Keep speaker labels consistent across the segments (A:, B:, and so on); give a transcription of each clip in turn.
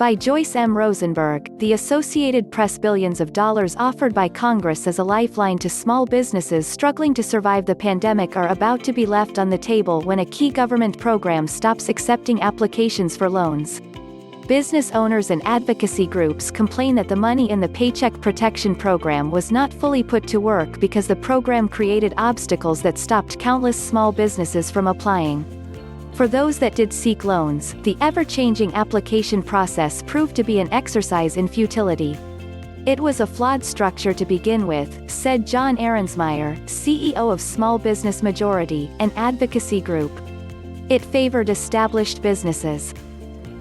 A: By Joyce M. Rosenberg, the Associated PressBillions of dollars offered by Congress as a lifeline to small businesses struggling to survive the pandemic are about to be left on the table when a key government program stops accepting applications for loans. Business owners and advocacy groups complain that the money in the Paycheck Protection Program was not fully put to work because the program created obstacles that stopped countless small businesses from applying. For those that did seek loans, the ever-changing application process proved to be an exercise in futility. It was a flawed structure to begin with, said John Arensmeyer, CEO of Small Business Majority, an advocacy group. It favored established businesses.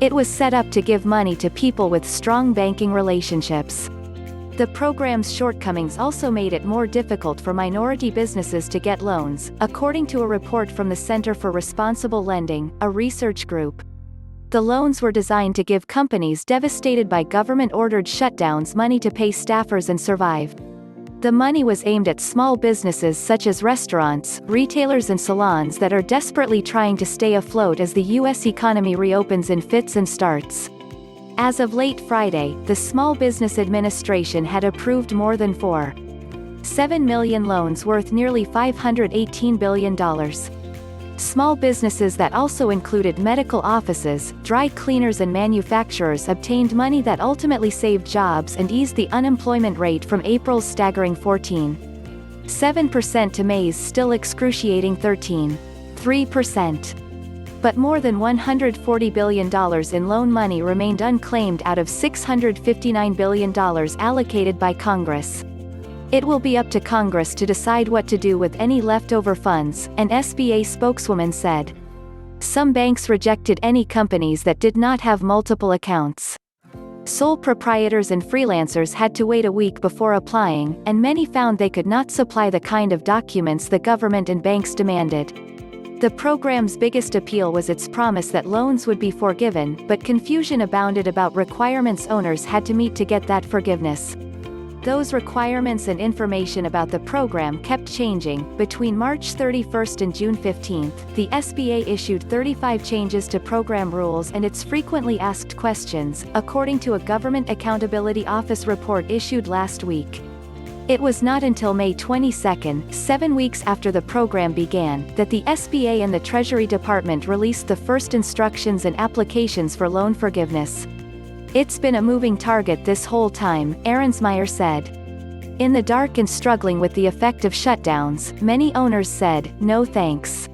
A: It was set up to give money to people with strong banking relationships. The program's shortcomings also made it more difficult for minority businesses to get loans, according to a report from the Center for Responsible Lending, a research group. The loans were designed to give companies devastated by government-ordered shutdowns money to pay staffers and survive. The money was aimed at small businesses such as restaurants, retailers and salons that are desperately trying to stay afloat as the U.S. economy reopens in fits and starts. As of late Friday, the Small Business Administration had approved more than 4.7 million loans worth nearly $518 billion. Small businesses that also included medical offices, dry cleaners and manufacturers obtained money that ultimately saved jobs and eased the unemployment rate from April's staggering 14.7% to May's still excruciating 13.3%. But more than $140 billion in loan money remained unclaimed out of $659 billion allocated by Congress. It will be up to Congress to decide what to do with any leftover funds, an SBA spokeswoman said. Some banks rejected any companies that did not have multiple accounts. Sole proprietors and freelancers had to wait a week before applying, and many found they could not supply the kind of documents the government and banks demanded. The program's biggest appeal was its promise that loans would be forgiven, but confusion abounded about requirements owners had to meet to get that forgiveness. Those requirements and information about the program kept changing. Between March 31st and June 15th, the SBA issued 35 changes to program rules and its frequently asked questions, according to a Government Accountability Office report issued last week. It was not until May 22, 7 weeks after the program began, that the SBA and the Treasury Department released the first instructions and applications for loan forgiveness. It's been a moving target this whole time, Arensmeyer said. In the dark and struggling with the effect of shutdowns, many owners said, "No thanks."